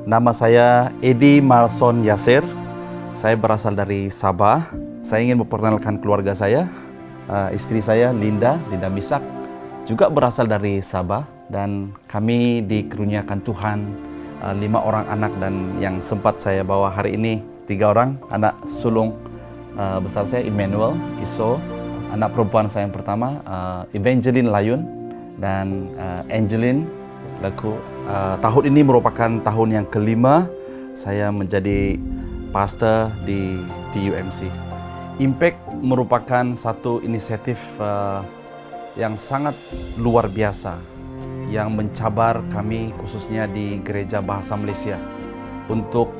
Nama saya Edi Marson Yasir. Saya berasal dari Sabah. Saya ingin memperkenalkan keluarga saya. Istri saya Linda Misak juga berasal dari Sabah, dan kami dikaruniakan Tuhan 5 orang anak, dan yang sempat saya bawa hari ini 3 orang anak sulung besar saya, Emmanuel Kiso. Anak perempuan saya yang pertama Evangeline Layun dan Angeline Leku. Tahun ini merupakan tahun yang kelima saya menjadi pastor di TUMC. Impact merupakan satu inisiatif yang sangat luar biasa yang mencabar kami khususnya di Gereja Bahasa Malaysia untuk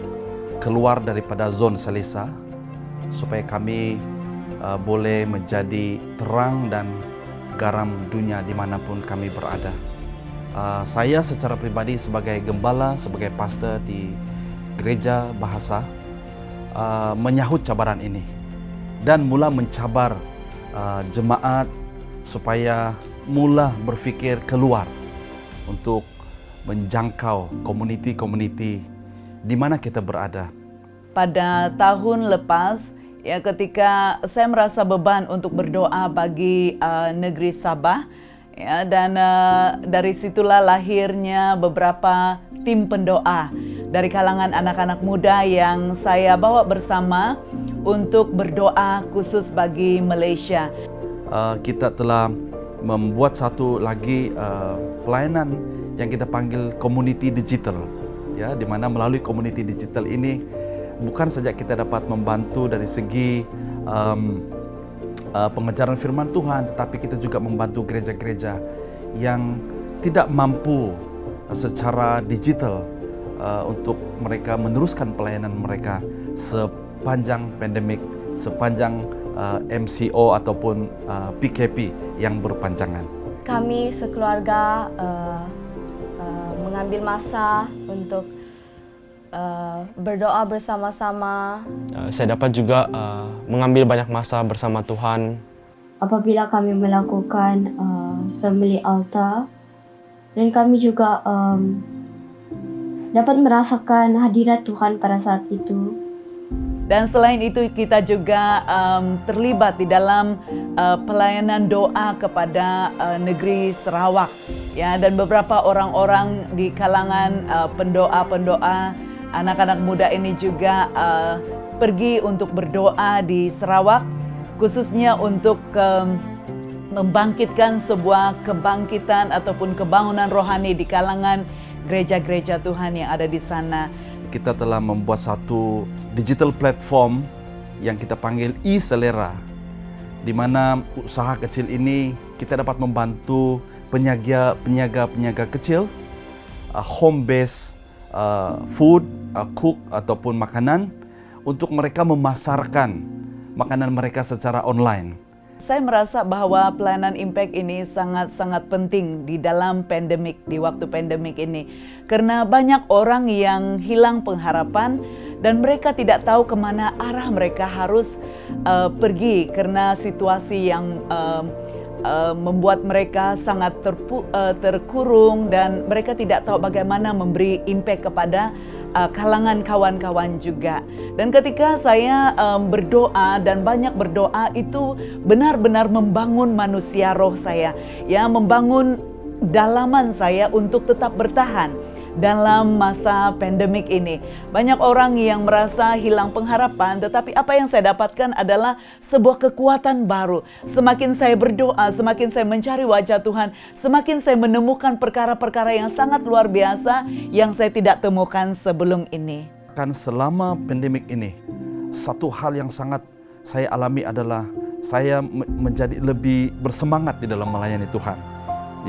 keluar daripada zon selesa supaya kami boleh menjadi terang dan garam dunia dimanapun kami berada. Saya secara pribadi sebagai gembala, sebagai pastor di Gereja Bahasa menyahut cabaran ini dan mula mencabar jemaat supaya mula berfikir keluar untuk menjangkau komuniti-komuniti di mana kita berada. Pada tahun lepas, ya, ketika saya merasa beban untuk berdoa bagi negeri Sabah, ya, dan dari situlah lahirnya beberapa tim pendoa dari kalangan anak-anak muda yang saya bawa bersama untuk berdoa khusus bagi Malaysia. Kita telah membuat satu lagi pelayanan yang kita panggil community digital, ya, di mana melalui community digital ini bukan saja kita dapat membantu dari segi pengajaran firman Tuhan, tetapi kita juga membantu gereja-gereja yang tidak mampu secara digital untuk mereka meneruskan pelayanan mereka sepanjang pandemik, sepanjang MCO ataupun PKP yang berpanjangan. Kami sekeluarga mengambil masa untuk berdoa bersama-sama. Saya dapat juga mengambil banyak masa bersama Tuhan. Apabila kami melakukan family altar, dan kami juga dapat merasakan hadirat Tuhan pada saat itu. Dan selain itu kita juga terlibat di dalam pelayanan doa kepada negeri Sarawak, ya, dan beberapa orang-orang di kalangan pendoa-pendoa anak-anak muda ini juga pergi untuk berdoa di Sarawak, khususnya untuk membangkitkan sebuah kebangkitan ataupun kebangunan rohani di kalangan gereja-gereja Tuhan yang ada di sana. Kita telah membuat satu digital platform yang kita panggil e-Selera, di mana usaha kecil ini kita dapat membantu peniaga kecil, home base food, cook ataupun makanan, untuk mereka memasarkan makanan mereka secara online. Saya merasa bahwa pelayanan impact ini sangat-sangat penting di dalam pandemik, di waktu pandemik ini. Karena banyak orang yang hilang pengharapan dan mereka tidak tahu kemana arah mereka harus pergi karena situasi yang membuat mereka sangat terkurung, dan mereka tidak tahu bagaimana memberi impact kepada kalangan kawan-kawan juga. Dan ketika saya berdoa dan banyak berdoa, itu benar-benar membangun manusia roh saya, ya, membangun dalaman saya untuk tetap bertahan dalam masa pandemik ini. Banyak orang yang merasa hilang pengharapan, tetapi apa yang saya dapatkan adalah sebuah kekuatan baru. Semakin saya berdoa, semakin saya mencari wajah Tuhan, semakin saya menemukan perkara-perkara yang sangat luar biasa yang saya tidak temukan sebelum ini. Kan selama pandemik ini, satu hal yang sangat saya alami adalah saya menjadi lebih bersemangat di dalam melayani Tuhan.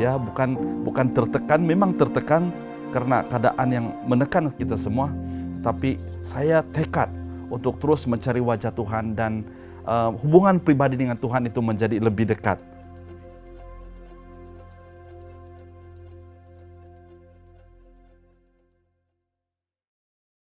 Ya, bukan tertekan, memang tertekan karena keadaan yang menekan kita semua, tapi saya tekad untuk terus mencari wajah Tuhan, dan hubungan pribadi dengan Tuhan itu menjadi lebih dekat.